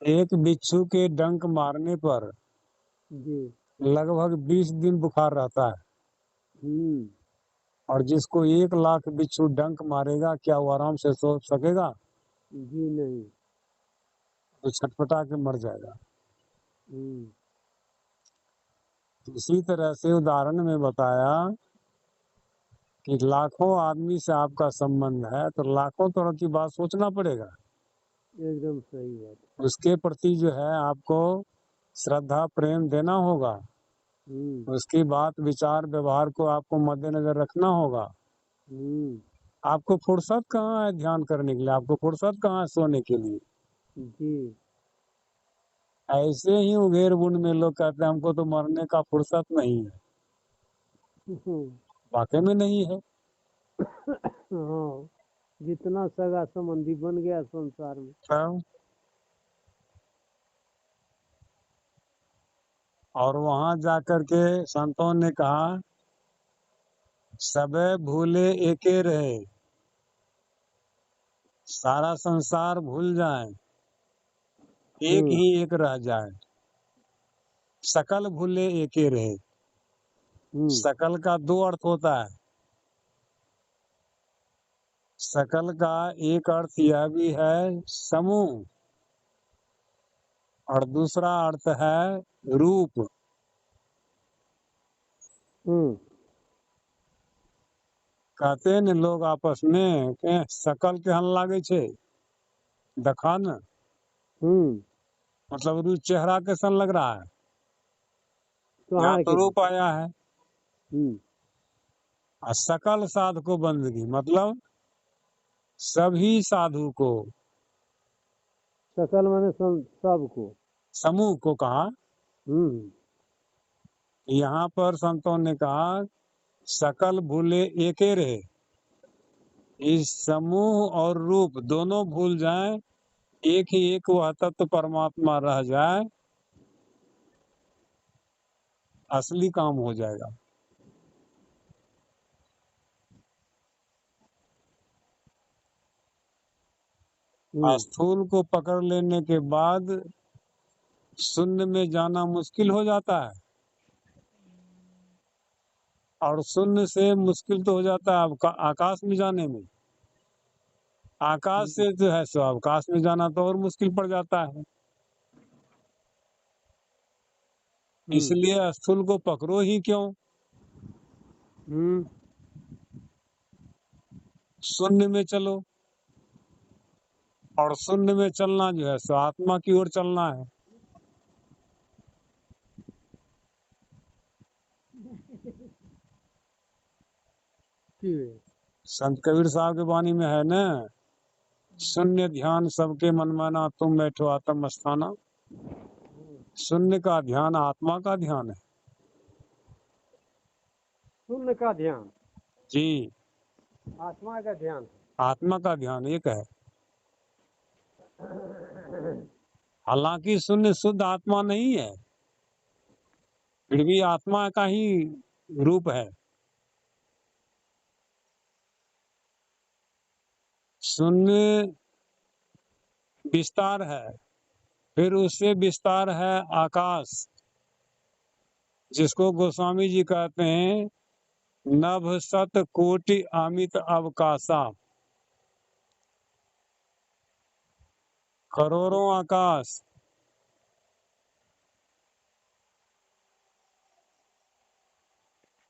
एक बिच्छू के डंक मारने पर जी। लगभग 20 दिन बुखार रहता है। और जिसको 1 लाख बिच्छू डंक मारेगा, क्या वो आराम से सो सकेगा? जी नहीं। तो छटपटा के मर जाएगा। इसी तरह से उदाहरण में बताया कि लाखों आदमी से आपका संबंध है, तो लाखों तरह की बात सोचना पड़ेगा। एकदम सही बात। उसके प्रति जो है आपको श्रद्धा प्रेम देना होगा। उसकी बात विचार व्यवहार को आपको मद्देनजर रखना होगा। आपको फुर्सत कहाँ है ध्यान करने के लिए? आपको फुर्सत कहाँ है सोने के लिए? जी। ऐसे ही उघेर बुन में लोग कहते हैं हमको तो मरने का फुर्सत नहीं है। वाकई में नहीं है। हाँ, जितना सगा संबंधी बन गया संसार में। और वहां जाकर के संतों ने कहा सबे भूले एके रहे, सारा संसार भूल जाए, एक ही एक रह जाए। सकल भूले एके रहे। सकल का 2 अर्थ होता है। सकल का एक अर्थ यह भी है समूह, और दूसरा अर्थ है रूप। कहते हैं न लोग आपस में के सकल केहन लागे छे, देखा न। मतलब रू चेहरा कैसन लग रहा है, यहाँ तो रूप आया है। और सकल साधको बंदगी मतलब सभी साधु को, सकल माने सबको, समूह को कहा। यहाँ पर संतों ने कहा सकल भूले एके रहे। इस समूह और रूप दोनों भूल जाएं, एक ही एक वह तत्व परमात्मा रह जाए, असली काम हो जाएगा। स्थूल को पकड़ लेने के बाद शून्य में जाना मुश्किल हो जाता है, और शून्य से मुश्किल तो हो जाता है आकाश में जाने में। आकाश से जो है सो अवकाश में जाना तो और मुश्किल पड़ जाता है। इसलिए स्थूल को पकड़ो ही क्यों, शून्य में चलो। और शून्य में चलना जो है सो आत्मा की ओर चलना है। संत कबीर साहब के वाणी में है ना, शून्य ध्यान सबके मन माना, तुम बैठो आत्म अस्थाना। शून्य का ध्यान आत्मा का ध्यान है। शून्य का ध्यान जी, आत्मा का ध्यान, आत्मा का ध्यान एक है। हालांकि शून्य शुद्ध आत्मा नहीं है, फिर भी आत्मा का ही रूप है। शून्य विस्तार है, फिर उससे विस्तार है आकाश, जिसको गोस्वामी जी कहते हैं नभ सत कोटि अमित अवकाशा। करोड़ों आकाश,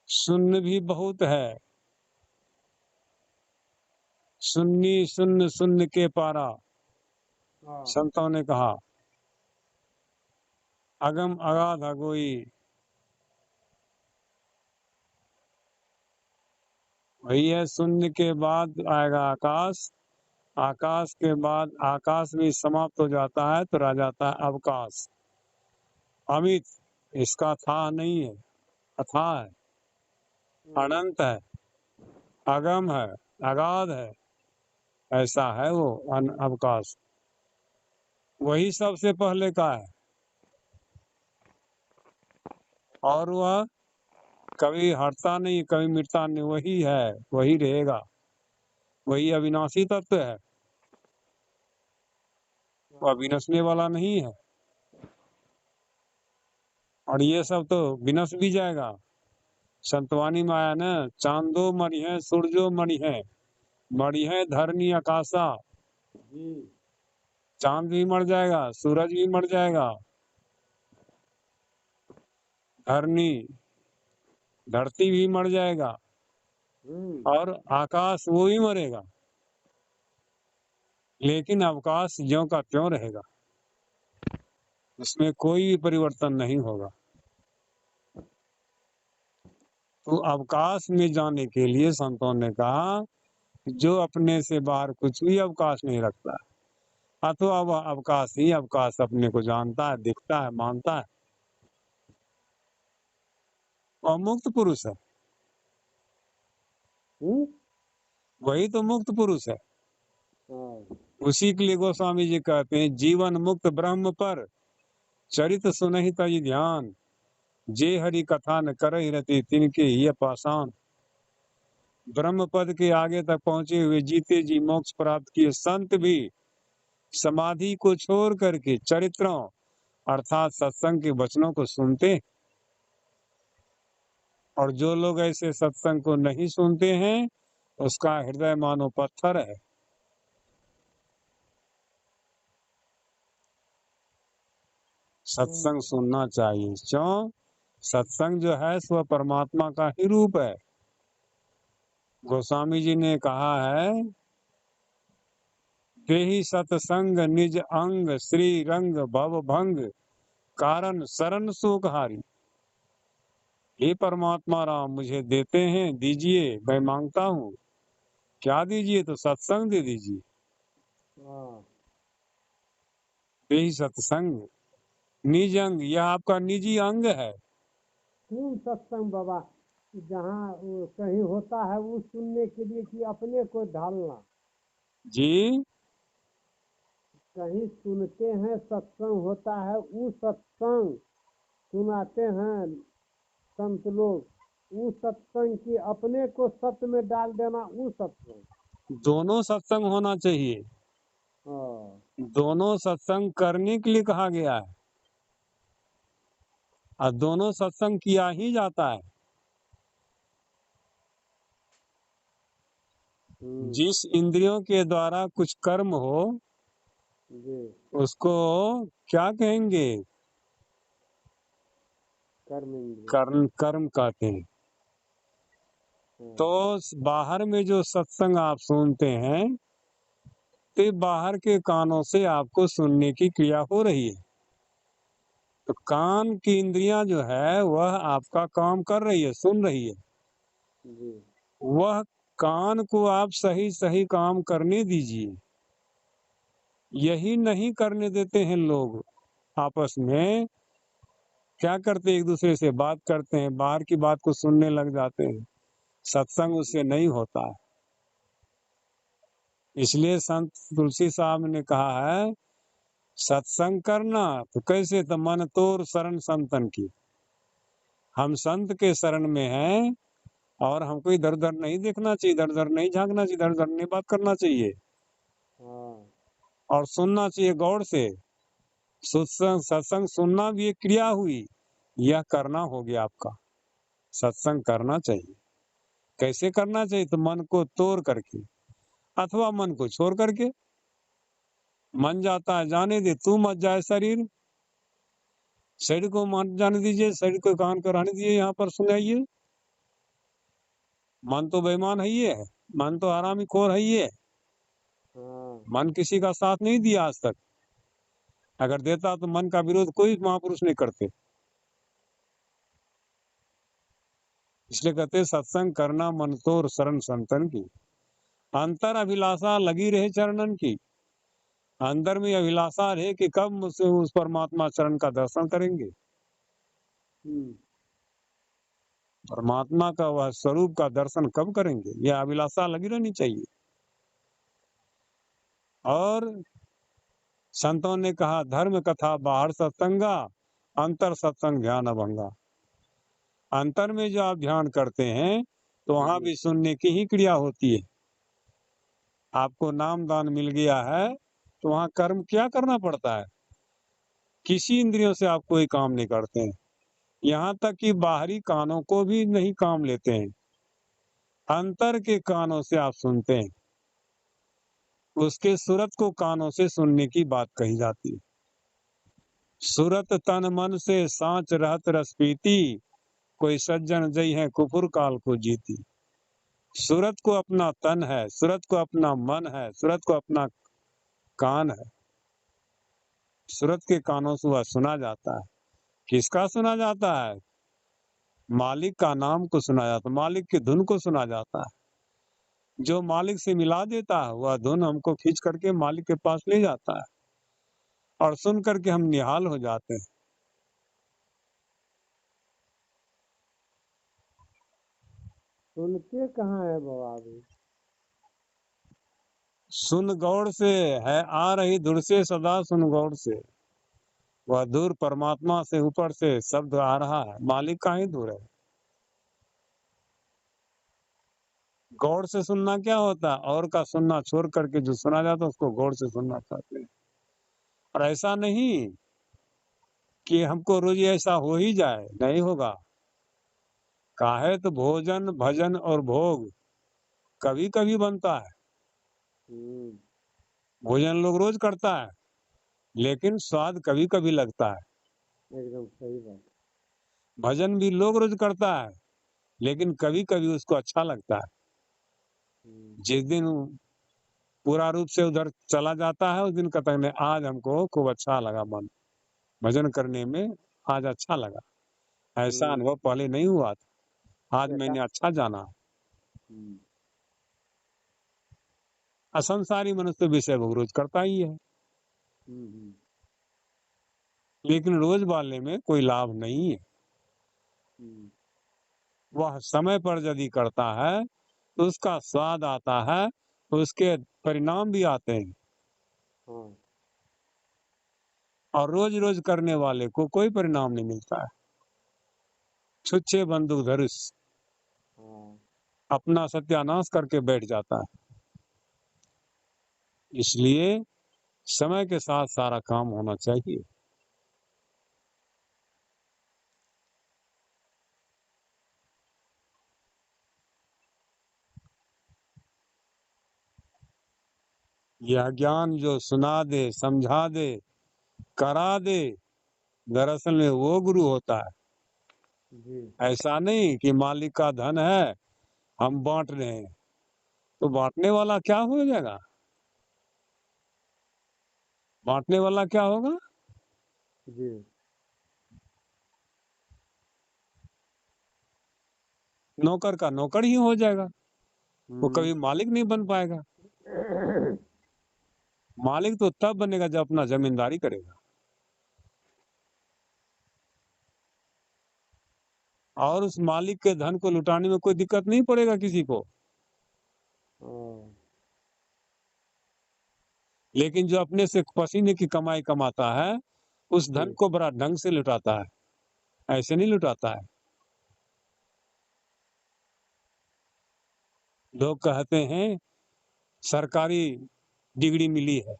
शून्य भी बहुत है। शून्य शून्य शून्य के पारा, संतों ने कहा अगम अगाध अगोई। वही है, शून्य के बाद आएगा आकाश, आकाश के बाद आकाश भी समाप्त हो जाता है तो रह जाता है अवकाश। अमित इसका था नहीं है, अथाह है, अनंत है, अगम है, अगाध है, ऐसा है वो अवकाश। वही सबसे पहले का है, और वह कभी हटता नहीं, कभी मिटता नहीं, वही है, वही रहेगा, वही अविनाशी तत्व है। वह विनसने वाला नहीं है। और ये सब तो विनस भी जाएगा। संतवानी में आया ना, चांदो मणि है सूरजो मणि है धरनी आकाशा। जी चांद भी मर जाएगा, सूरज भी मर जाएगा, धरनी धरती भी मर जाएगा, और आकाश वो भी मरेगा, लेकिन अवकाश ज्यों का त्यों रहेगा, उसमें कोई भी परिवर्तन नहीं होगा। तो अवकाश में जाने के लिए संतों ने कहा जो अपने से बाहर कुछ भी अवकाश नहीं रखता, अथवा वह अवकाश ही अवकाश अपने को जानता है, दिखता है, मानता है, और मुक्त पुरुष है। वही तो मुक्त पुरुष है। उसी के लिए गोस्वामी जी कहते हैं जीवन मुक्त ब्रह्म पर चरित सुनहि तज ध्यान, जे हरि कथा न करहि रति तिनके ही पाषाण। ब्रह्म पद के आगे तक पहुंचे हुए जीते जी मोक्ष प्राप्त किए संत भी समाधि को छोड़ करके चरित्रों अर्थात सत्संग के वचनों को सुनते, और जो लोग ऐसे सत्संग को नहीं सुनते हैं उसका हृदय मानो पत्थर है। सत्संग सुनना चाहिए, क्यों? सत्संग जो है सो परमात्मा का ही रूप है। गोस्वामी जी ने कहा है देहि सत्संग निज अंग श्री रंग भव भंग कारण शरण सुखहारी। हे परमात्मा राम मुझे देते हैं, दीजिए, मैं मांगता हूँ। क्या दीजिए? तो सत्संग दे दीजिए। देहि सत्संग निज अंग, यह आपका निजी अंग है। कौन सत्संग बाबा जहाँ कहीं होता है वो सुनने के लिए कि अपने को ढालना? जी कहीं सुनते हैं सत्संग होता है, वो सत्संग सुनाते हैं संत लोग, वो सत्संग की अपने को सत्य में डाल देना, वो सत्संग। दोनों सत्संग होना चाहिए। दोनों सत्संग करने के लिए कहा गया है, और दोनों सत्संग किया ही जाता है। जिस इंद्रियों के द्वारा कुछ कर्म हो उसको क्या कहेंगे? कर्म कर्म कहते हैं। तो बाहर में जो सत्संग आप सुनते हैं तो बाहर के कानों से आपको सुनने की क्रिया हो रही है। तो कान की इंद्रियां जो है वह आपका काम कर रही है, सुन रही है। वह कान को आप सही सही काम करने दीजिए। यही नहीं करने देते हैं लोग। आपस में क्या करते, एक दूसरे से बात करते हैं, बाहर की बात को सुनने लग जाते हैं, सत्संग उससे नहीं होता है। इसलिए संत तुलसी साहब ने कहा है सत्संग करना तो कैसे, तो मन तोर शरण संतन की। हम संत के शरण में हैं और हमको इधर उधर नहीं देखना चाहिए, इधर उधर नहीं झांकना चाहिए, इधर उधर नहीं बात करना चाहिए, और सुनना चाहिए गौर से। सत्संग सत्संग सुनना भी एक क्रिया हुई, यह करना हो गया आपका। सत्संग करना चाहिए। कैसे करना चाहिए? तो मन को तोड़ करके अथवा मन को छोड़ करके। मन जाता है जाने दे, तू मत जाए शरीर, शरीर को मत जाने दीजिए, शरीर को कान को रहने दीजिए, यहाँ पर सुनाइए। मन तो बेईमान है, ये है मन तो हरामी खोर है, ये मन किसी का साथ नहीं दिया आज तक। अगर देता तो मन का विरोध कोई महापुरुष नहीं करते। इसलिए कहते सत्संग करना मन तोर शरण संतन की। अंतर अभिलाषा लगी रहे चरणन की। अंदर में अभिलाषा है कि कब मुझसे उस परमात्मा चरण का दर्शन करेंगे। परमात्मा का वह स्वरूप का दर्शन कब करेंगे, यह अभिलाषा लगी रहनी चाहिए। और संतों ने कहा धर्म कथा बाहर सत्संगा, अंतर सत्संग ध्यान अभंगा। अंतर में जो आप ध्यान करते हैं तो वहां भी सुनने की ही क्रिया होती है। आपको नाम दान मिल गया है तो वहां कर्म क्या करना पड़ता है? किसी इंद्रियों से आप कोई काम नहीं करते हैं, यहाँ तक कि बाहरी कानों को भी नहीं काम लेते हैं, अंतर के कानों से आप सुनते हैं। उसके सूरत को कानों से सुनने की बात कही जाती है। सूरत तन मन से सांच रहत रस पीती, कोई सज्जन जई है कुफुर काल को जीती। सूरत को अपना तन है, सूरत को अपना मन है, सूरत को अपना कान है। सूरत के कानों से वह सुना जाता है। किसका सुना जाता है? मालिक का नाम को सुना जाता है, मालिक की धुन को सुना जाता है। जो मालिक से मिला देता है वह धुन हमको खींच करके मालिक के पास ले जाता है और सुन करके हम निहाल हो जाते हैं। सुनते कहाँ है बाबा अभी? सुन गौड़ से है आ रही धुर से, सदा सुन गौड़ से। वह धुर परमात्मा से ऊपर से शब्द आ रहा है, मालिक का ही धुर है। गौड़ से सुनना क्या होता है? और का सुनना छोड़ करके जो सुना जाता है उसको गौड़ से सुनना चाहते हैं। और ऐसा नहीं कि हमको रोज ऐसा हो ही जाए, नहीं होगा। काहे तो भोजन भजन और भोग कभी कभी बनता है। हम्म, भोजन लोग रोज करता है, लेकिन स्वाद कभी कभी लगता है। एकदम सही बात। भजन भी लोग रोज करता है, लेकिन कभी कभी उसको अच्छा लगता है। जिस दिन पूरा रूप से उधर चला जाता है उस दिन कहता है आज हमको खूब अच्छा लगा, मन भजन करने में आज अच्छा लगा। ऐसा अनुभव पहले नहीं हुआ था, आज मैंने अच्छा जाना। असंसारी मनुष्य तो विषय भोग रोज करता ही है, लेकिन रोज वाले में कोई लाभ नहीं है। वह समय पर यदि करता है तो उसका स्वाद आता है, तो उसके परिणाम भी आते हैं। और रोज रोज करने वाले को कोई परिणाम नहीं मिलता है। छुच्छे बंदूक धनुष अपना सत्यानाश करके बैठ जाता है। इसलिए समय के साथ सारा काम होना चाहिए। यह ज्ञान जो सुना दे, समझा दे, करा दे, दरअसल में वो गुरु होता है। ऐसा नहीं कि मालिक का धन है हम बांट रहे हैं, तो बांटने वाला क्या हो जाएगा? बांटने वाला क्या होगा? नौकर का नौकर ही हो जाएगा, वो कभी मालिक नहीं बन पाएगा। मालिक तो तब बनेगा जब अपना जमींदारी करेगा, और उस मालिक के धन को लुटाने में कोई दिक्कत नहीं पड़ेगा किसी को। लेकिन जो अपने से पसीने की कमाई कमाता है उस धन को बड़ा ढंग से लुटाता है, ऐसे नहीं लुटाता है। लोग कहते हैं सरकारी डिग्री मिली है।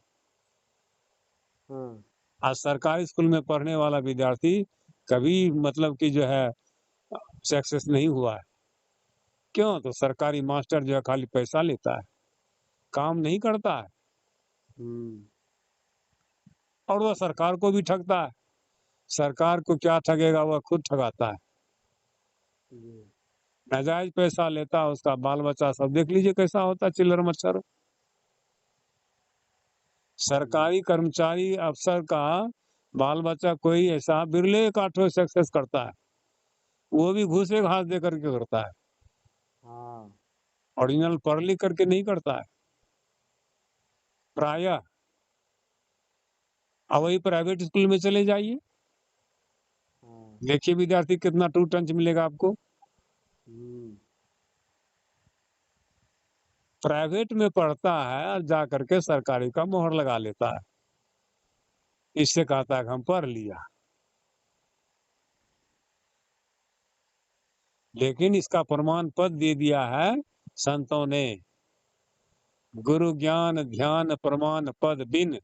आज सरकारी स्कूल में पढ़ने वाला विद्यार्थी कभी मतलब कि जो है सक्सेस नहीं हुआ है। क्यों? तो सरकारी मास्टर जो है खाली पैसा लेता है, काम नहीं करता है, और वह सरकार को भी ठगता है। सरकार को क्या ठगेगा, वह खुद ठगाता है। नाजायज पैसा लेता है, उसका बाल बच्चा सब देख लीजिए कैसा होता है, चिल्लर मच्छर। सरकारी कर्मचारी अफसर का बाल बच्चा कोई ऐसा बिरले एक आठों सक्सेस करता है, वो भी घूसे घास दे करके करता है, ओरिजिनल पढ़ लिख करके नहीं करता है प्रायः। अब वही प्राइवेट स्कूल में चले जाइए, देखिए विद्यार्थी कितना टू टंच मिलेगा आपको। प्राइवेट में पढ़ता है और जा करके सरकारी का मोहर लगा लेता है, इससे कहता है कि हम पढ़ लिया। लेकिन इसका प्रमाण पद दे दिया है संतों ने, गुरु ज्ञान ध्यान प्रमाण पद बिन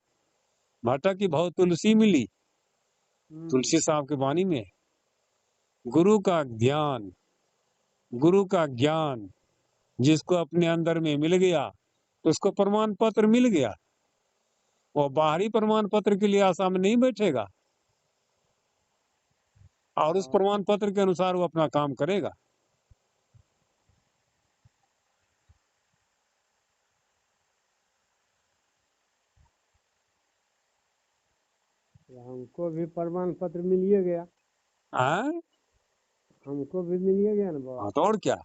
भटक की भाव तुलसी मिली, तुलसी साहब की वाणी में गुरु का ध्यान, गुरु का ज्ञान जिसको अपने अंदर में मिल गया उसको प्रमाण पत्र मिल गया, वो बाहरी प्रमाण पत्र के लिए आशा में नहीं बैठेगा और उस प्रमाण पत्र के अनुसार वो अपना काम करेगा। हमको भी प्रमाण पत्र मिलिए गया, हाँ हमको भी मिलिए गया ना बाबा। तो और क्या,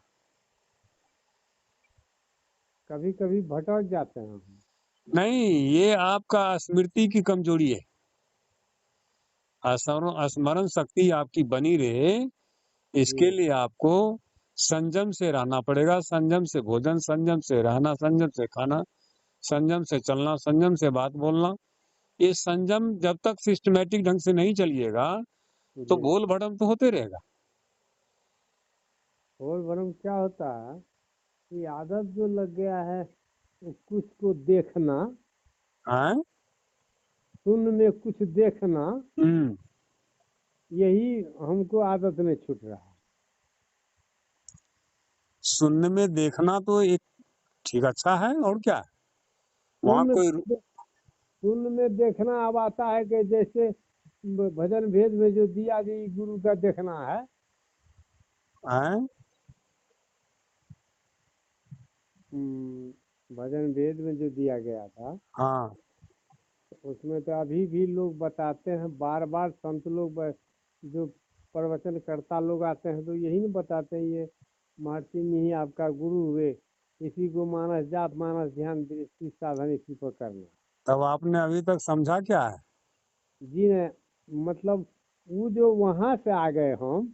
कभी कभी भटक जाते हैं हम। नहीं ये आपका स्मृति की कमजोरी है, स्मरण शक्ति आपकी बनी रहे इसके लिए आपको संयम से रहना पड़ेगा, संयम से भोजन, संयम से रहना, संयम से खाना, संयम से चलना, संयम से बात बोलना। ये संयम जब तक सिस्टमेटिक ढंग से नहीं चलिएगा तो जी, भूल भटम तो होते रहेगा। और वरम क्या होता है कि आदत जो लग गया है कुछ को देखना, हाँ सुनने कुछ देखना, हम्म, यही हमको आदत में छूट रहा है। सुनने में देखना तो एक ठीक अच्छा है और क्या, वहाँ सुन कोई सुन में देखना अब आता है कि जैसे भजन भेद में जो दिया जी गुरु का देखना है, है भजन भेद में जो दिया गया था हाँ उसमें तो अभी भी लोग बताते हैं, बार बार संत लोग जो प्रवचन करता लोग आते हैं तो यही नहीं बताते हैं, ये महर्षि ही आपका गुरु हुए, इसी को मानस जाप मानस ध्यान दृष्टि साधन इसी पर करना। तब आपने अभी तक समझा क्या है। जी ने मतलब वो जो वहां से आ गए हम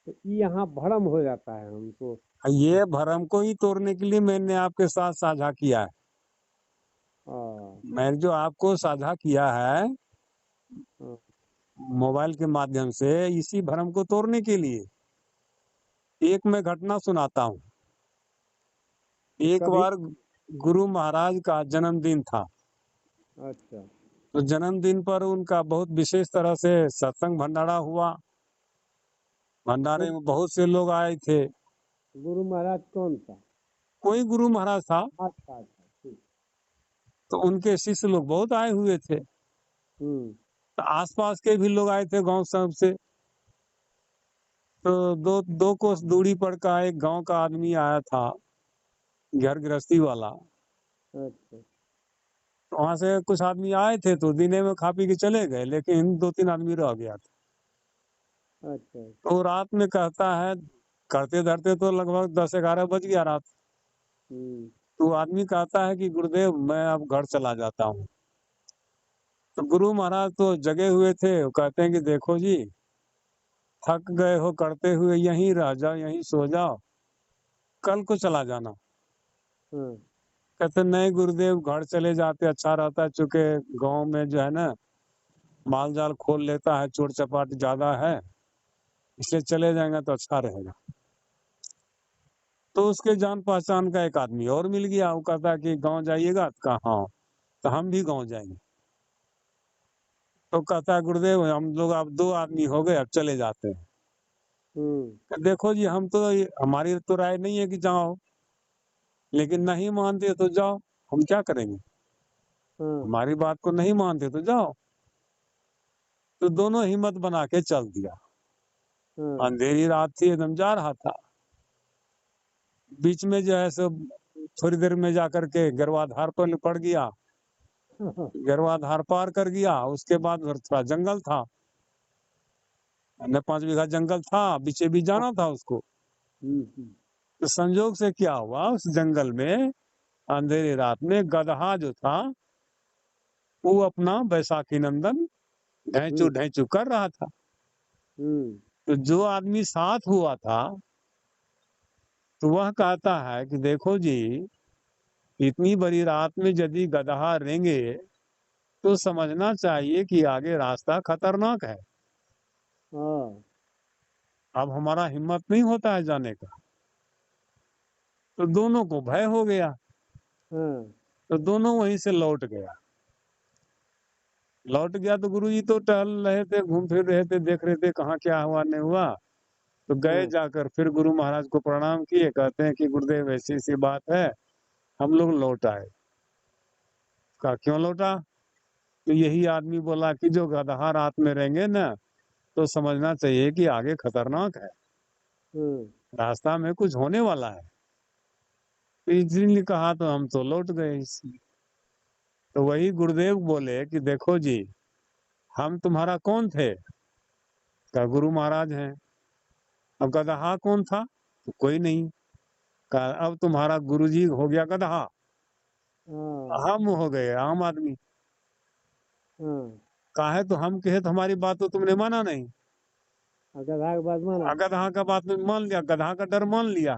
तो यहाँ भ्रम हो जाता है हमको। ये भरम को ही तोड़ने के लिए मैंने आपके साथ साझा किया है, हाँ, मैंने जो आपको साझा किया है हाँ, मोबाइल के माध्यम से इसी भरम को तोड़ने के लिए। एक मैं घटना सुनाता हूँ। एक कभी। बार गुरु महाराज का जन्मदिन था, अच्छा, तो जन्मदिन पर उनका बहुत विशेष तरह से सत्संग भंडारा हुआ। तो भंडारे में बहुत से लोग आए थे। गुरु महाराज कौन सा? कोई गुरु महाराज था, अच्छा अच्छा, ठीक। तो उनके शिष्य लोग बहुत आए हुए थे। हम्म, तो आसपास के भी लोग आए थे गांव सब से। तो दो दो कोस दूरी पर का एक गांव का आदमी आया था, घर गृहस्थी वाला। अच्छा, तो वहां से कुछ आदमी आए थे तो दिने में खा पी के चले गए, लेकिन दो तीन आदमी रह गया था। अच्छा, तो रात में कहता है, करते धरते तो लगभग 10-11 बज गया रात। हम्म, तो आदमी कहता है कि गुरुदेव मैं अब घर चला जाता हूँ। तो गुरु महाराज तो जगे हुए थे, वो कहते हैं कि देखो जी थक गए हो करते हुए, यहीं रह जाओ, यहीं सो जाओ, कल को चला जाना। हाँ, कहते नहीं गुरुदेव घर चले जाते अच्छा रहता है, चूंकि गांव में जो है ना माल जाल खोल लेता है, चोर चपाट ज्यादा है, इसलिए चले जाएंगे तो अच्छा रहेगा। तो उसके जान पहचान का एक आदमी और मिल गया, वो कहता है कि गांव जाइएगा, तो कहा हाँ, तो हम भी गांव जाएंगे। तो कहता है गुरुदेव हम लोग अब 2 आदमी हो गए, अब चले जाते हैं। हम्म, तो देखो जी हम तो, हमारी तो राय नहीं है कि जाओ, लेकिन नहीं मानते तो जाओ, हम क्या करेंगे, हाँ, हमारी बात को नहीं मानते तो जाओ। तो दोनों हिम्मत बना के चल दिया। हाँ, अंधेरी रात थी, एकदम जा रहा था। बीच में जो है सो थोड़ी देर में जाकर के गरवाधार पर पड़ गया, हाँ, गरवाधार पार कर गया। उसके बाद उधर थोड़ा जंगल था, 5 बीघा जंगल था, बीचे बीच जाना था उसको। हम्म, तो संजोग से क्या हुआ, उस जंगल में अंधेरी रात में गदहा जो था वो अपना बैसाखी नंदन ढैचू हम्म, ढैचू कर रहा था। हम्म, तो जो आदमी साथ हुआ था तो वह कहता है कि देखो जी इतनी बड़ी रात में यदि गदहा रेंगे तो समझना चाहिए कि आगे रास्ता खतरनाक है। हाँ, अब हमारा हिम्मत नहीं होता है जाने का। तो दोनों को भय हो गया, हाँ, तो दोनों वहीं से लौट गया। लौट गया तो गुरुजी तो टहल रहे थे, घूम फिर रहे थे, देख रहे थे कहाँ क्या हुआ नहीं हुआ। तो गए जाकर फिर गुरु महाराज को प्रणाम किए, कहते हैं कि गुरुदेव ऐसी ऐसी बात है, हम लोग लौट आए। कहा क्यों लौटा? तो यही आदमी बोला कि जो गदहा रात में रहेंगे ना तो समझना चाहिए कि आगे खतरनाक है, रास्ता में कुछ होने वाला है। तो इसलिए कहा तो हम तो लौट गए इसलिए। तो वही गुरुदेव बोले कि देखो जी, हम तुम्हारा कौन थे? कहा गुरु महाराज हैं। अब गदहा कौन था? तो कोई नहीं। कहा अब तुम्हारा गुरुजी हो गया गदहा, हम हो गए आम आदमी। कहा है तो हम कहे तो हमारी बात तो तुमने माना नहीं। गधा के बात माना। गदहा का बात में मान लिया, गदहा का डर मान लिया,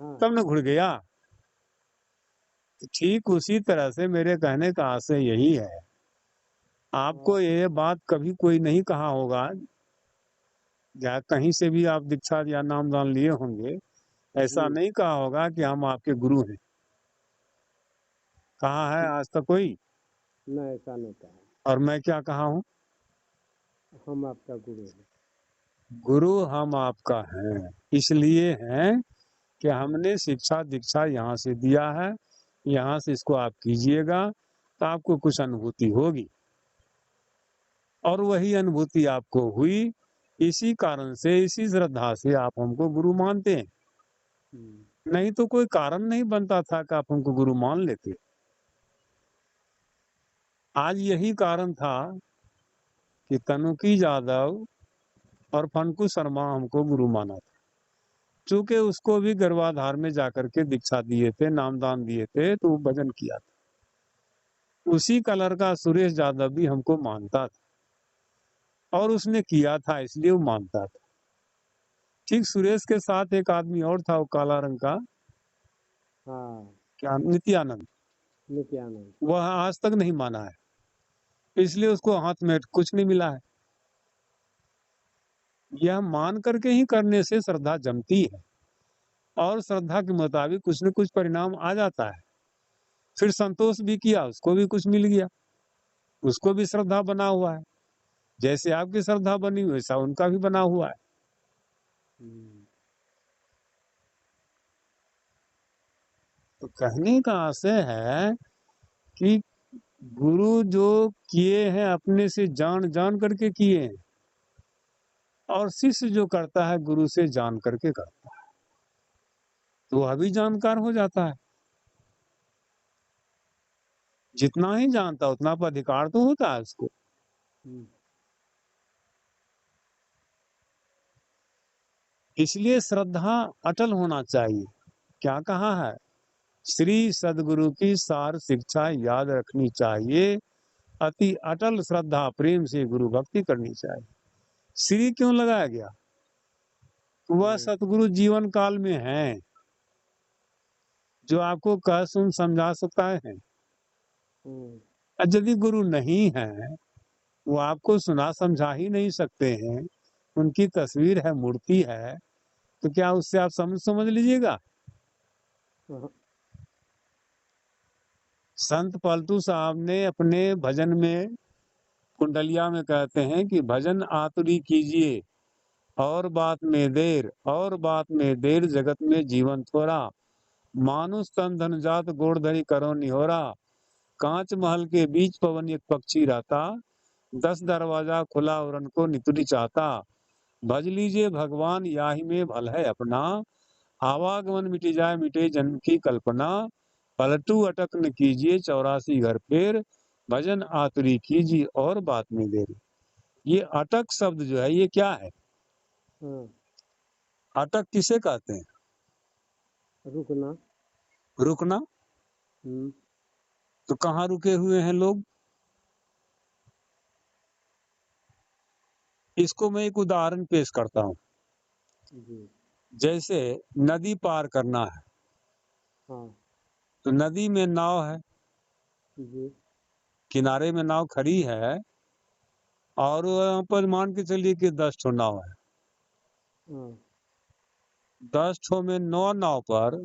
तब न घुड़ गया। ठीक उसी तरह से मेरे कहने का आशय यही है, आपको ये बात कभी कोई नहीं कहा होगा, या कहीं से भी आप दीक्षा या नामदान लिए होंगे, ऐसा नहीं कहा होगा कि हम आपके गुरु हैं। कहा है आज तक कोई? नहीं, ऐसा नहीं कहा। और मैं क्या कहा हूँ? हम आपका गुरु हैं। गुरु हम आपका हैं, इसलिए हैं कि हमने शिक्षा दीक्षा यहाँ से दिया है, यहाँ से इसको आप कीजिएगा तो आपको कुछ अनुभूति होगी, और वही अनुभूति आपको हुई, इसी कारण से, इसी श्रद्धा से आप हमको गुरु मानते हैं। नहीं तो कोई कारण नहीं बनता था कि आप हमको गुरु मान लेते। आज यही कारण था कि तनुकी यादव और फनकू शर्मा हमको गुरु माना था, चूंकि उसको भी गर्भाधार में जाकर के दीक्षा दिए थे, नामदान दिए थे, तो वो भजन किया था। उसी कलर का सुरेश यादव भी हमको मानता था, और उसने किया था इसलिए वो मानता था। ठीक सुरेश के साथ एक आदमी और था, वो काला रंग का, क्या, नित्यानंद। वह आज तक नहीं माना है, इसलिए उसको हाथ में कुछ नहीं मिला है। यह मान करके ही करने से श्रद्धा जमती है, और श्रद्धा के मुताबिक कुछ न कुछ परिणाम आ जाता है। फिर संतोष भी किया, उसको भी कुछ मिल गया, उसको भी श्रद्धा बना हुआ है, जैसे आपकी श्रद्धा बनी वैसा उनका भी बना हुआ है। तो कहने का आशय है कि गुरु जो किए हैं अपने से जान जान करके किए हैं, और शिष्य जो करता है गुरु से जान करके करता है, तो वह भी जानकार हो जाता है। जितना ही जानता उतना पर अधिकार तो होता है उसको। इसलिए श्रद्धा अटल होना चाहिए। क्या कहा है? श्री सदगुरु की सार शिक्षा याद रखनी चाहिए, अति अटल श्रद्धा प्रेम से गुरु भक्ति करनी चाहिए। श्री क्यों लगाया गया? वह सतगुरु जीवन काल में है, जो आपको कह सुन समझा सकता है। यदि गुरु नहीं है, वो आपको सुना समझा ही नहीं सकते हैं, उनकी तस्वीर है, मूर्ति है, तो क्या उससे आप समझ लीजिएगा? संत पलटू साहब ने अपने भजन में, कुंडलिया में कहते हैं कि भजन आतुरी कीजिए और बात में देर, और बात में देर जगत में जीवन थोड़ा, मानुष तन धन जात गोड़धरी करो निहोरा, कांच महल के बीच पवन एक पक्षी रहता, 10 दरवाजा खुला उरन को नितुरी चाहता, भज लीजिए भगवान याही में भल है अपना, आवागमन मिटी जाए मिटे जन्म की कल्पना, पलटू अटक न कीजिए 84 घर फेर, भजन आतुरी कीजिए और बात में देर। ये अटक शब्द जो है ये क्या है? अटक किसे कहते हैं? रुकना। रुकना। तो कहाँ रुके हुए हैं लोग? इसको मैं एक उदाहरण पेश करता हूँ। जैसे नदी पार करना है, तो नदी में नाव है, किनारे में नाव खड़ी है, और वहाँ पर मान के चलिए कि 10 ठो नाव है। 10 ठो में 9 नाव पर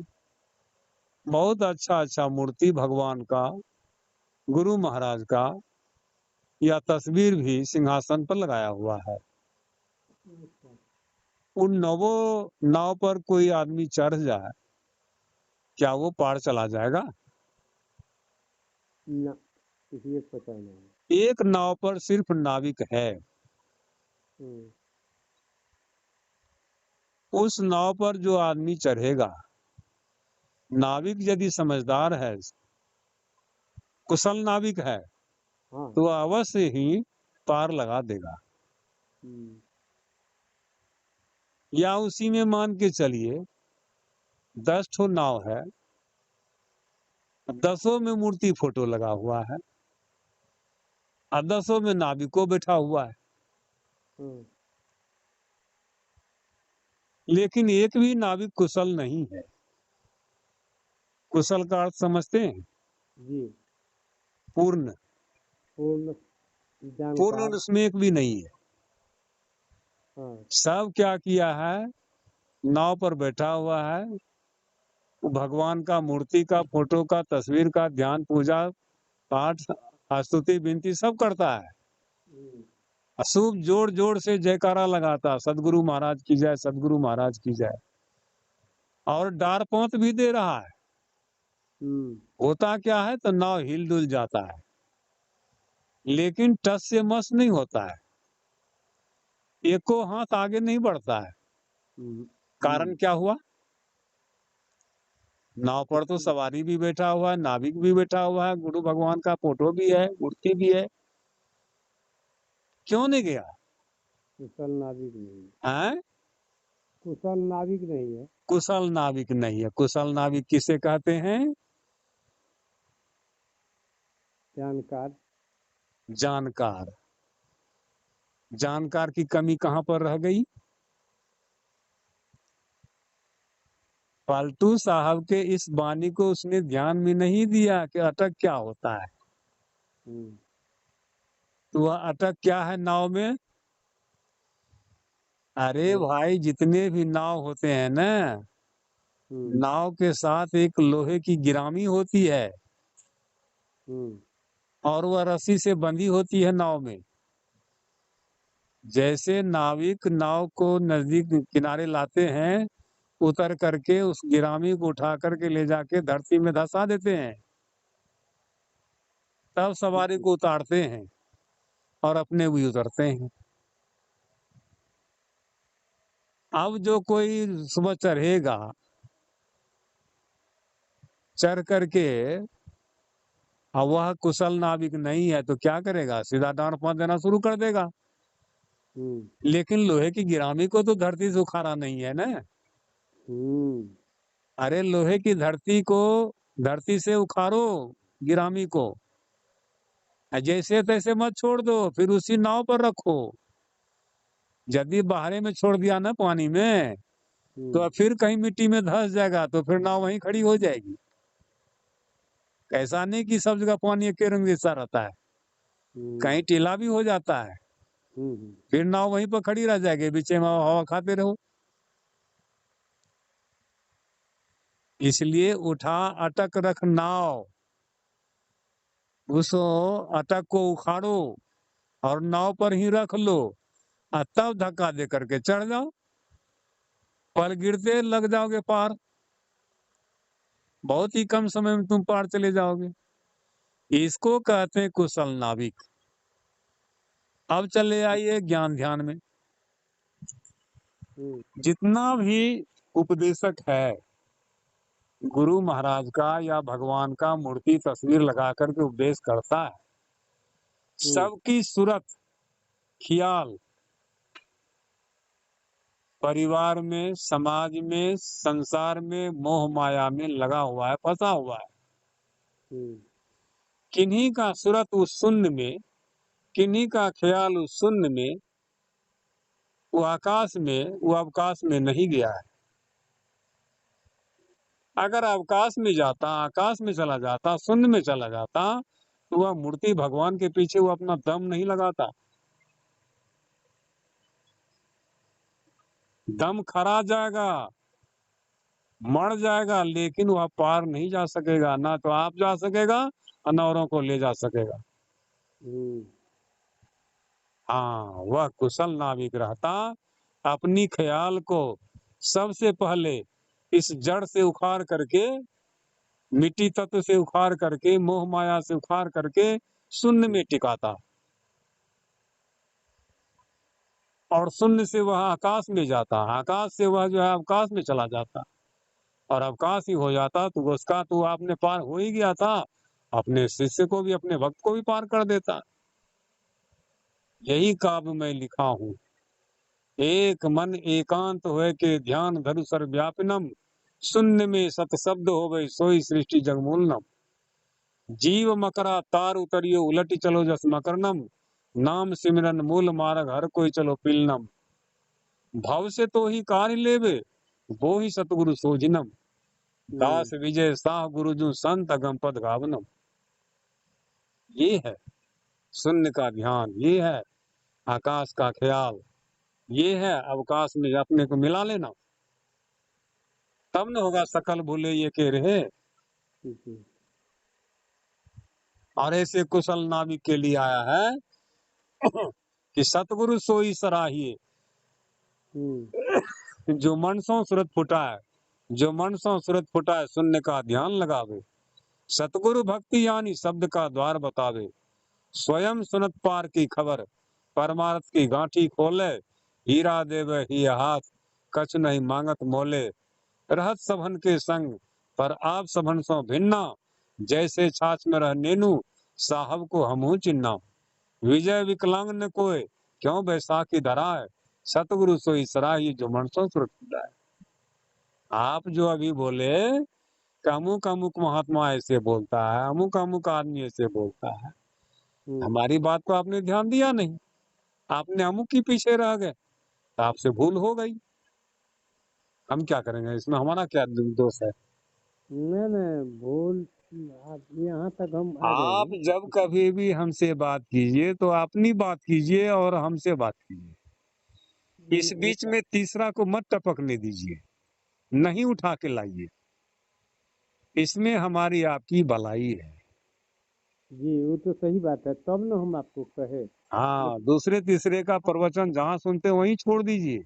बहुत अच्छा अच्छा मूर्ति भगवान का, गुरु महाराज का, या तस्वीर भी सिंहासन पर लगाया हुआ है। अच्छा। उन नवों नाव पर कोई आदमी चढ़ जाए, क्या वो पार चला जाएगा? ना, किसी एक पता नहीं। एक नाव पर सिर्फ नाविक है। हम्म, उस नाव पर जो आदमी चढ़ेगा, नाविक यदि समझदार है, कुशल नाविक है, हाँ। तो अवश्य ही पार लगा देगा। हम्म, या उसी में मान के चलिए 10 ठो नाव है, 10 में मूर्ति फोटो लगा हुआ है और 10 में नाविको बैठा हुआ है, हम्म, लेकिन एक भी नाविक कुशल नहीं है। कुशल का अर्थ समझते हैं? जी। पूर्ण। पूर्ण पूर्ण जानकार। उसमें एक भी नहीं है। हाँ। सब क्या किया है, नाव पर बैठा हुआ है, वो भगवान का, मूर्ति का, फोटो का, तस्वीर का ध्यान, पूजा पाठ, स्तुति विनती सब करता है। हम्म, खूब जोर जोर से जयकारा लगाता, सदगुरु महाराज की जय, सदगुरु महाराज की जय, और डार पोंत भी दे रहा है। हम्म, होता क्या है, तो नाव हिल डुल जाता है, लेकिन टस से मस नहीं होता है, एको हाथ आगे नहीं बढ़ता है। हम्म, कारण क्या हुआ? नाव पर तो सवारी भी बैठा हुआ है, नाविक भी बैठा हुआ है, गुरु भगवान का फोटो भी है, मूर्ति भी है, क्यों नहीं गया? कुशल नाविक नहीं है। हैं? कुशल नाविक नहीं है। कुशल नाविक नहीं है। कुशल नाविक किसे कहते हैं? जानकार। जानकार। जानकार की कमी कहां पर रह गई? पलटू साहब के इस वाणी को उसने ध्यान में नहीं दिया कि अटक क्या होता है। हम्म, तो वह अटक क्या है नाव में? अरे वो। भाई, जितने भी नाव होते हैं ना, हम्म, नाव के साथ एक लोहे की गिरामी होती है हम्म, और वह रस्सी से बंधी होती है नाव में। जैसे नाविक नाव को नजदीक किनारे लाते हैं, उतर करके उस गिरामी को उठा करके ले जाके धरती में धंसा देते हैं, तब सवारी को उतारते हैं और अपने भी उतरते हैं। अब जो कोई सुबह चढ़ेगा, चढ़ करके, अब वह कुशल नाविक नहीं है तो क्या करेगा? सीधा डांड पांच देना शुरू कर देगा। हम्म, लेकिन लोहे की गिरामी को तो धरती से उखाड़ा नहीं है ना। हम्म, अरे लोहे की धरती से उखाड़ो गिरामी को, जैसे तैसे मत छोड़ दो, फिर उसी नाव पर रखो। यदि बाहरे में छोड़ दिया ना पानी में, तो हम्म, फिर कहीं मिट्टी में धंस जाएगा, तो फिर नाव वहीं खड़ी हो जाएगी। ऐसा नहीं कि सब जगह पानी एक रंग जैसा रहता है, हम्म, कहीं टीला भी हो जाता है, हम्म, फिर नाव वहीं पर खड़ी रह जाएगी, बीच में हवा खाते रहो। इसलिए उठा अटक रख नाव, उस अटक को उखाड़ो और नाव पर ही रख लो, और तब धक्का दे करके चढ़ जाओ, पल गिरते लग जाओगे पार। बहुत ही कम समय में तुम पार चले जाओगे। इसको कहते हैं कुशल नाविक। अब चले आइए ज्ञान ध्यान में। हम्म, जितना भी उपदेशक है गुरु महाराज का या भगवान का, मूर्ति तस्वीर लगा करके उपदेश करता है, हम्म, सबकी सूरत ख्याल परिवार में, समाज में, संसार में, मोह माया में लगा हुआ है, फंसा हुआ है। हम्म, किन्हीं का सूरत उस शून्य में, किन्हीं का ख्याल उस शून्य में, वो आकाश में, वो अवकाश में नहीं गया है। अगर अवकाश में जाता, आकाश में चला जाता, शून्य में चला जाता, तो वह मूर्ति भगवान के पीछे वो अपना दम नहीं लगाता। दम खरा जाएगा, मर जाएगा, लेकिन वह पार नहीं जा सकेगा। ना तो आप जा सकेगा और ना औरों को ले जा सकेगा। हम्म, हाँ, वह कुशल नाविक रहता, अपनी ख्याल को सबसे पहले इस जड़ से उखाड़ करके, मिट्टी तत्व से उखाड़ करके, मोह माया से उखाड़ करके शून्य में टिकाता, और शून्य से वह आकाश में जाता, आकाश से वह जो है अवकाश में चला जाता, और अवकाश ही हो जाता तो उसका तो आपने पार हो ही गया था, अपने शिष्य को भी, अपने भक्त को भी पार कर देता। यही काव्य मैं लिखा हूँ, एक मन एकांत होए के ध्यान धरु सर्वव्यापिनम, शून्य में सत शब्द होवे सोई सृष्टि जगमूलनम, जीव मकरा तार उतरियो उलटी चलो जस मकरनम, नाम सिमरन मूल मार्ग हर कोई चलो पिलनम, भाव से तो ही कार्य लेवे वो ही सतगुरु सोजिनम, दास विजय साह गुरु जू संत अगम पद गावनम। ये है शून्य का ध्यान, ये है आकाश का ख्याल, ये है अवकाश में अपने को मिला लेना, तब न होगा सकल भूले ये कह रहे। और ऐसे कुशल नाविक के लिए आया है कि सतगुरु सोई सराहिए, जो मन सो सूरत फुटा है, जो मन सो सूरत फुटा है शून्य का ध्यान लगावे, सतगुरु भक्ति यानी शब्द का द्वार बतावे, स्वयं सुनत पार की खबर, परमार्थ की गांठी खोले, हीरा देवे ही हाथ कछ नहीं मांगत मोले, रहत सभन के संग पर आप सभन सो भिन्ना, जैसे छाछ में रह नेनु साहब को हमहू चिन्ना, विजय विकलांग न कोय क्यों बैसाखी धरा है, सतगुरु सोई सराही जो मनसों सुरक्षित है। आप जो अभी बोले कि अमुक अमुक महात्मा ऐसे बोलता है, अमुक अमुक आदमी ऐसे बोलता है, हमारी बात को आपने ध्यान दिया नहीं, आपने अमुक के पीछे रह गए, तो आपसे भूल हो गई, हम क्या करेंगे इसमें, हमारा क्या दोष है। नहीं भूल, यहाँ तक हम आ गए आप हैं। जब कभी भी हमसे बात कीजिए तो अपनी बात कीजिए और हमसे बात कीजिए, इस बीच में तीसरा को मत टपकने दीजिए, नहीं उठा के लाइए, इसमें हमारी आपकी भलाई है। जी वो तो सही बात है, तब न हम आपको कहे। हाँ, दूसरे तीसरे का प्रवचन जहाँ सुनते वहीं छोड़ दीजिए।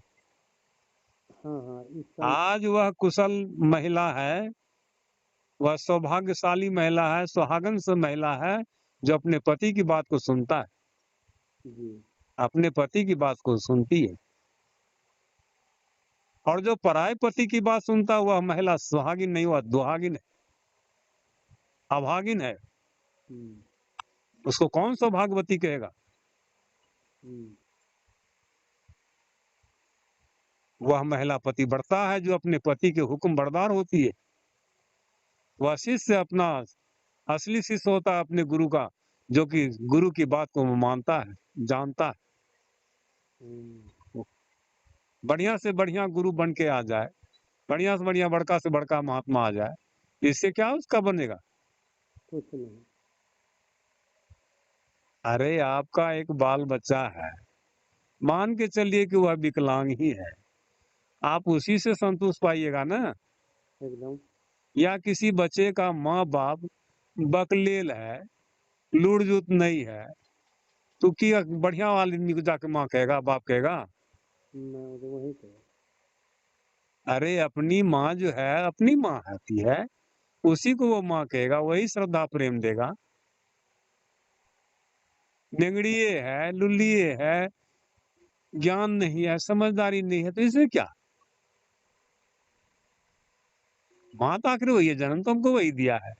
हाँ आज वह कुशल महिला है, वह सौभाग्यशाली महिला है, सुहागन से महिला है, जो अपने पति की बात को सुनता है, जी अपने पति की बात को सुनती है, और जो पराये पति की बात सुनता वह महिला सुहागिन नहीं, हुआ दुहागिन है, अभागिन है, उसको कौन सौभाग्यवती कहेगा। वह महिला पति बढ़ता है जो अपने पति के हुक्म बरदार होती है, वह शिष्य अपना असली शिष्य होता है अपने गुरु का, जो कि गुरु की बात को मानता है, जानता है। बढ़िया से बढ़िया गुरु बन के आ जाए, बढ़िया से बढ़िया बड़का से बड़का महात्मा आ जाए, इससे क्या उसका बनेगा। कुछ नहीं। अरे आपका एक बाल बच्चा है, मान के चलिए कि वह विकलांग ही है, आप उसी से संतोष पाइएगा ना, एकदम। या किसी बच्चे का माँ बाप बकलेल है, लूट नहीं है, तो क्या बढ़िया वाले आदमी को जाके माँ कहेगा, बाप कहेगा। तो वही तो। अरे अपनी माँ जो है, अपनी माँ आती है, उसी को वो माँ कहेगा, वही श्रद्धा प्रेम देगा। नेंगड़िए है, लुल्लिए है, ज्ञान नहीं है, समझदारी नहीं है, तो इसे क्या, माँ तो आखिर वही है, जन्म तो हमको वही दिया है,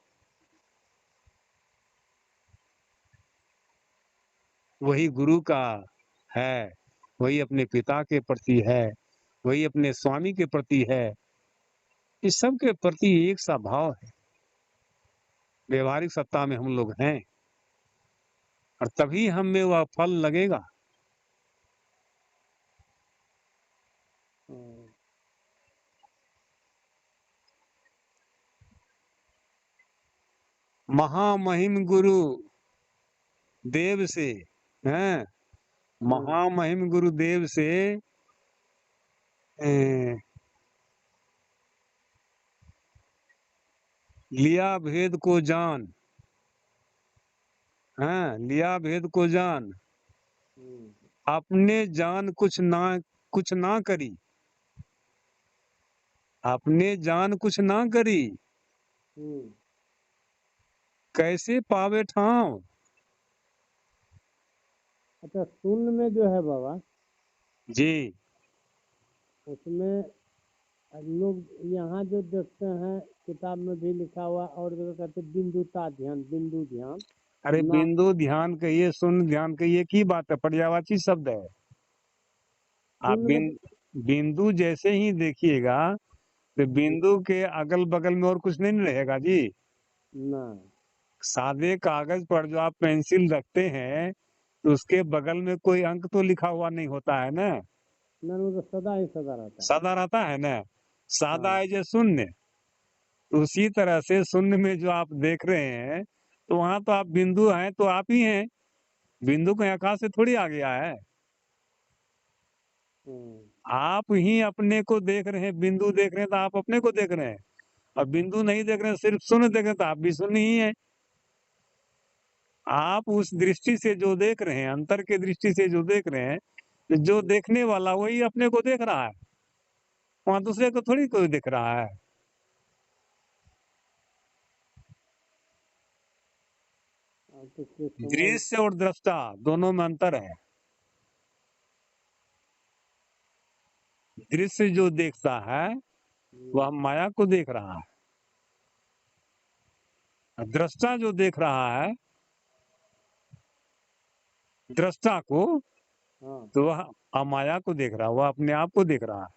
वही गुरु का है, वही अपने पिता के प्रति है, वही अपने स्वामी के प्रति है, इस सब के प्रति एक सा भाव है। व्यवहारिक सत्ता में हम लोग हैं, और तभी हम में वह फल लगेगा। महामहिम गुरु देव से हैं, महामहिम गुरुदेव से लिया भेद को जान, हाँ लिया भेद को जान, अपने जान कुछ ना करी, अपने जान कुछ ना करी, कैसे पावे ठाव। अच्छा, शून्य में जो है बाबा, जी उसमें लोग यहाँ जो देखते हैं, किताब में भी लिखा हुआ, और जो कहते हैं बिंदुता ध्यान, बिंदु ध्यान अरे ना। बिंदु ध्यान कहिए, शून्य ध्यान कहिए, की बात है, पर्यायवाची शब्द है। आप शून्य में बिंदु जैसे ही देखिएगा तो बिंदु के अगल बगल में और कुछ नहीं रहेगा जी। ना, सादे कागज पर जो आप पेंसिल रखते हैं तो उसके बगल में कोई अंक तो लिखा हुआ नहीं होता है ना, ना वो तो सदा ही सदा रहता है। सादा रहता है ना, सादा हाँ। है जो शून्य। तो उसी तरह से शून्य में जो आप देख रहे हैं तो वहां तो आप बिंदु हैं, तो आप ही हैं। बिंदु कहीं आकाश से थोड़ी आ गया है। आप ही अपने को देख रहे हैं, बिंदु देख रहे हैं तो आप अपने को देख रहे हैं, और बिंदु नहीं देख रहे हैं, सिर्फ शून्य देख रहे हैं तो आप भी शून्य ही हैं। आप उस दृष्टि से जो देख रहे हैं, अंतर के दृष्टि से जो देख रहे हैं, तो जो देखने वाला वही अपने को देख रहा है, वहां दूसरे को थोड़ी कोई देख रहा है। तो फिर समझ। दृश्य और दृष्टा दोनों में अंतर है। दृश्य जो देखता है वह माया को देख रहा है, दृष्टा जो देख रहा है दृष्टा को, हाँ। तो वह अमाया को देख रहा है, वह अपने आप को देख रहा है।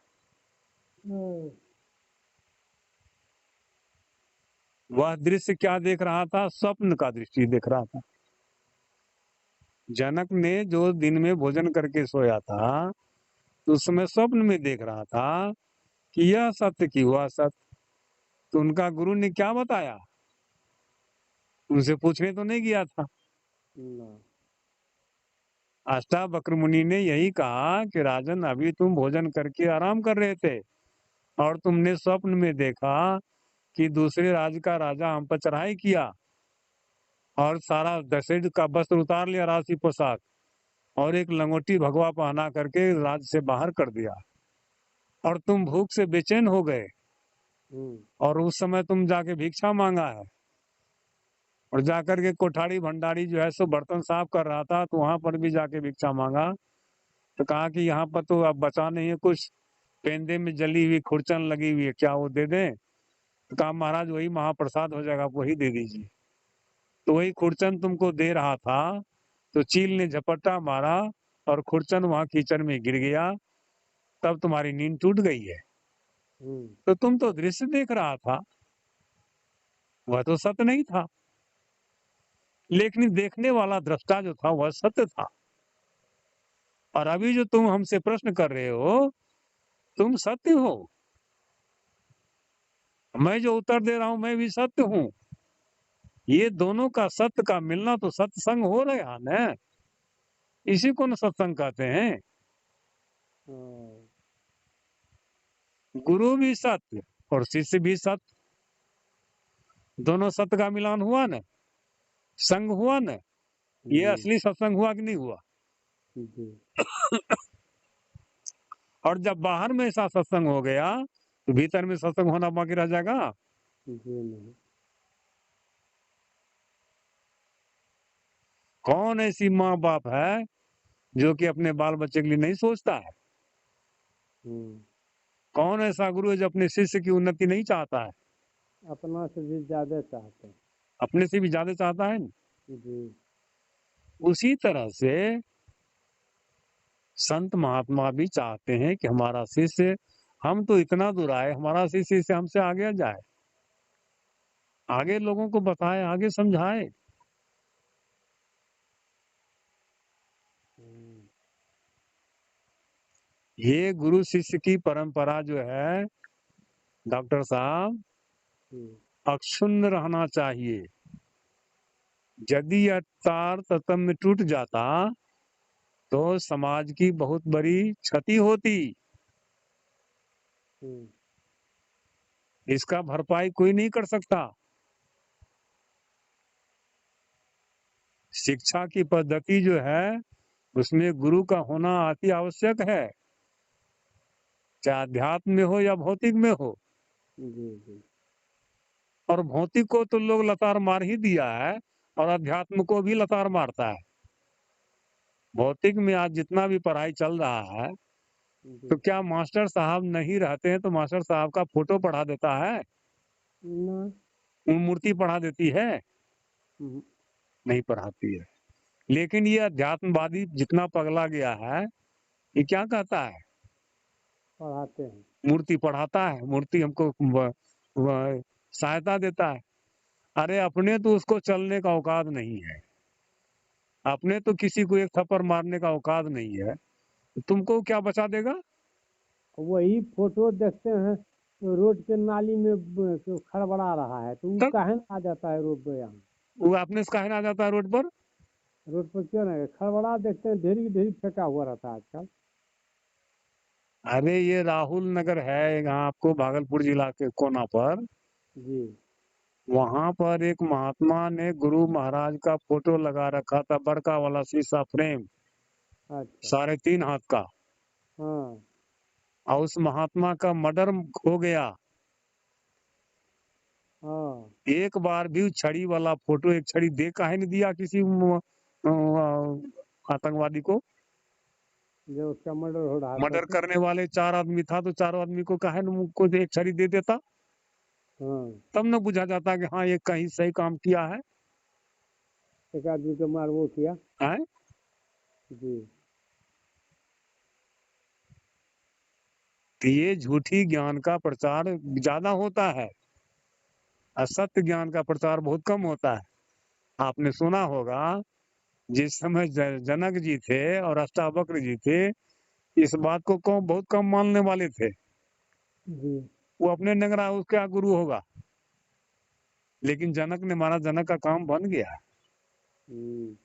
वह दृश्य क्या देख रहा था, स्वप्न का दृष्टि देख रहा था। जनक ने जो दिन में भोजन करके सोया था तो उस समय स्वप्न में देख रहा था कि यह सत्य की हुआ सत्य। तो उनका गुरु ने क्या बताया, उनसे पूछने तो नहीं गया था। ना। अष्टावक्र मुनि ने यही कहा कि राजन, अभी तुम भोजन करके आराम कर रहे थे और तुमने स्वप्न में देखा कि दूसरे राज्य का राजा हम पर चढ़ाई किया और सारा दशरथ का वस्त्र उतार लिया, राशि पोशाक, और एक लंगोटी भगवा पहना करके राज्य से बाहर कर दिया, और तुम भूख से बेचैन हो गए और उस समय तुम जाके भिक्षा मांगा है, और जाकर के कोठारी भंडारी जो है सो बर्तन साफ कर रहा था, तो वहां पर भी जाके भिक्षा मांगा। तो कहा कि यहाँ पर तो अब बचा नहीं है कुछ, पेंदे में जली हुई खुरचन लगी हुई है, क्या वो दे दें। तो कहा महाराज वही महाप्रसाद हो जाएगा, आप वही दे दीजिए। तो वही खुरचन तुमको दे रहा था, तो चील ने झपट्टा मारा और खुरचन वहां कीचड़ में गिर गया, तब तुम्हारी नींद टूट गई है। तो तुम तो दृश्य देख रहा था, वह तो सत्य नहीं था, लेकिन देखने वाला दृष्टा जो था वह सत्य था। और अभी जो तुम हमसे प्रश्न कर रहे हो, तुम सत्य हो, मैं जो उत्तर दे रहा हूं मैं भी सत्य हूं। ये दोनों का सत्य का मिलना तो सत्संग हो रहा है ना, इसी को न सत्संग कहते हैं। गुरु भी सत्य और शिष्य भी सत्य, दोनों सत्य का मिलान हुआ ना, संग हुआ ना। ये असली सत्संग हुआ कि नहीं हुआ। और जब बाहर में ऐसा सत्संग हो गया तो भीतर में सत्संग होना बाकी रह जाएगा। कौन ऐसी माँ बाप है जो कि अपने बाल बच्चे के लिए नहीं सोचता है। कौन ऐसा गुरु है जो अपने शिष्य की उन्नति नहीं चाहता है, अपना से भी ज्यादा चाहते हैं। अपने से भी ज्यादा चाहता है ना। जी। उसी तरह से संत महात्मा भी चाहते हैं कि हमारा शिष्य, हम तो इतना दूर आए, हमारा शिष्य से हमसे आगे जाए, आगे लोगों को बताए, आगे समझाए। ये गुरु शिष्य की परंपरा जो है डॉक्टर साहब, अक्षुण्ण रहना चाहिए। यदि यह तार तत्म में टूट जाता तो समाज की बहुत बड़ी क्षति होती। इसका भरपाई कोई नहीं कर सकता। शिक्षा की पद्धति जो है उसमें गुरु का होना अति आवश्यक है, चाहे अध्यात्म में हो या भौतिक में हो। जी जी। और भौतिक को तो लोग लतार मार ही दिया है, और अध्यात्म को भी लतार मारता है। भौतिक में आज जितना भी पढ़ाई चल रहा है, तो जी। क्या मास्टर साहब नहीं रहते हैं तो मास्टर साहब का फोटो पढ़ा देता है, ना। वो मूर्ति पढ़ा देती है? हम्म, नहीं पढ़ाती है। लेकिन ये अध्यात्मवादी जितना पगला गया है, ये क्या कहता है? पढ़ाते हैं। मूर्ति पढ़ाता है, मूर्ति हमको सहायता देता है। अरे अपने तो उसको चलने का औकात नहीं है, अपने तो किसी को एक थप्पड़ मारने का औकात नहीं है, तुमको क्या बचा देगा? वही फोटो देखते हैं तो रोड के नाली में खड़बड़ा रहा है, तो वो तब काहे न आ जाता है रोड पे यहाँ। वो अपने से काहे ना आ जाता है रोड पर? रोड पर क्यों नहीं खड़बड़ा, देखते हैं ढेरी ढेरी फेंका हुआ रहता है आजकल। अरे ये राहुल नगर है यहाँ आपको, भागलपुर जिला के कोना पर। जी। वहां पर एक महात्मा ने गुरु महाराज का फोटो लगा रखा था, बड़का वाला शीशा फ्रेम, अच्छा। 3.5 हाथ का। हाँ और उस महात्मा का मर्डर हो गया। हाँ। एक बार भी उस छड़ी वाला फोटो, एक छड़ी दे काहे नहीं दिया किसी आतंकवादी को? जो उसका मर्डर हो रहा था मर्डर तो। करने वाले 4 आदमी था, तो 4 आदमी को काहे न मुझको एक छड़ी दे देता? हाँ। तब न बुझा जाता कि हाँ ये कहीं सही काम किया है। एक आदमी को मार वो किया। है? जी। तो ये झूठी ज्ञान का प्रचार ज्यादा होता है, असत्य ज्ञान का प्रचार बहुत कम होता है। आपने सुना होगा, जिस समय जनक जी थे और अष्टावक्र जी थे, इस बात को बहुत कम मानने वाले थे। जी। वो अपने नगरा उसका गुरु होगा, लेकिन जनक ने मारा, जनक का काम बन गया। हम्म।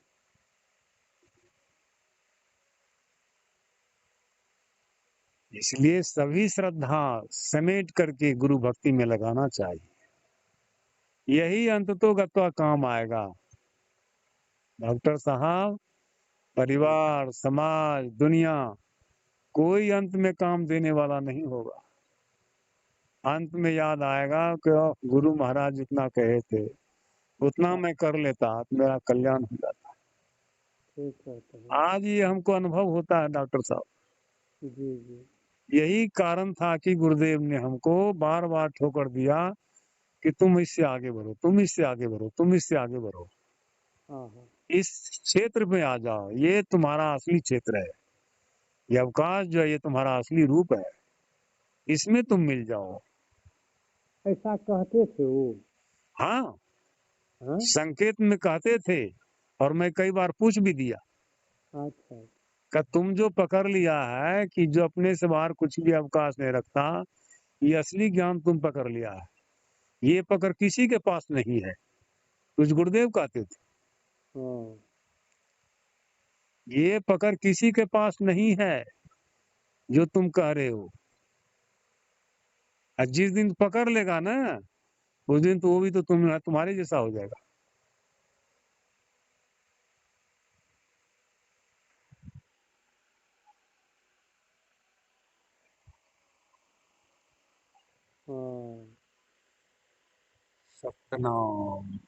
इसलिए सभी श्रद्धा समेट करके गुरु भक्ति में लगाना चाहिए, यही अंततोगत्वा काम आएगा। डॉक्टर साहब, परिवार, समाज, दुनिया, कोई अंत में काम देने वाला नहीं होगा। अंत में याद आएगा कि गुरु महाराज जितना कहे थे उतना हाँ, मैं कर लेता तो मेरा कल्याण हो जाता। ठीक कहते हैं। आज ये हमको अनुभव होता है डॉक्टर साहब। जी जी। यही कारण था कि गुरुदेव ने हमको बार बार ठोकर दिया कि तुम इससे आगे बढ़ो, तुम इससे आगे बढ़ो, तुम इससे आगे बढ़ो, हाँ हाँ। इस क्षेत्र में आ जाओ, ये तुम्हारा असली क्षेत्र है, ये अवकाश जो है ये तुम्हारा असली रूप है, इसमें तुम मिल जाओ। ऐसा कहते थे वो। हाँ, हाँ। संकेत में कहते थे, और मैं कई बार पूछ भी दिया अच्छा। कि तुम जो पकड़ लिया है कि जो अपने से बाहर कुछ भी अवकाश नहीं रखता, ये असली ज्ञान तुम पकड़ लिया है, ये पकड़ किसी के पास नहीं है। कुछ गुरुदेव कहते थे, हाँ। ये पकड़ किसी के पास नहीं है जो तुम कह रहे हो। और जिस दिन पकड़ लेगा ना, उस दिन तो वो भी तो तुम्हारे जैसा हो जाएगा। हाँ। सतनाम।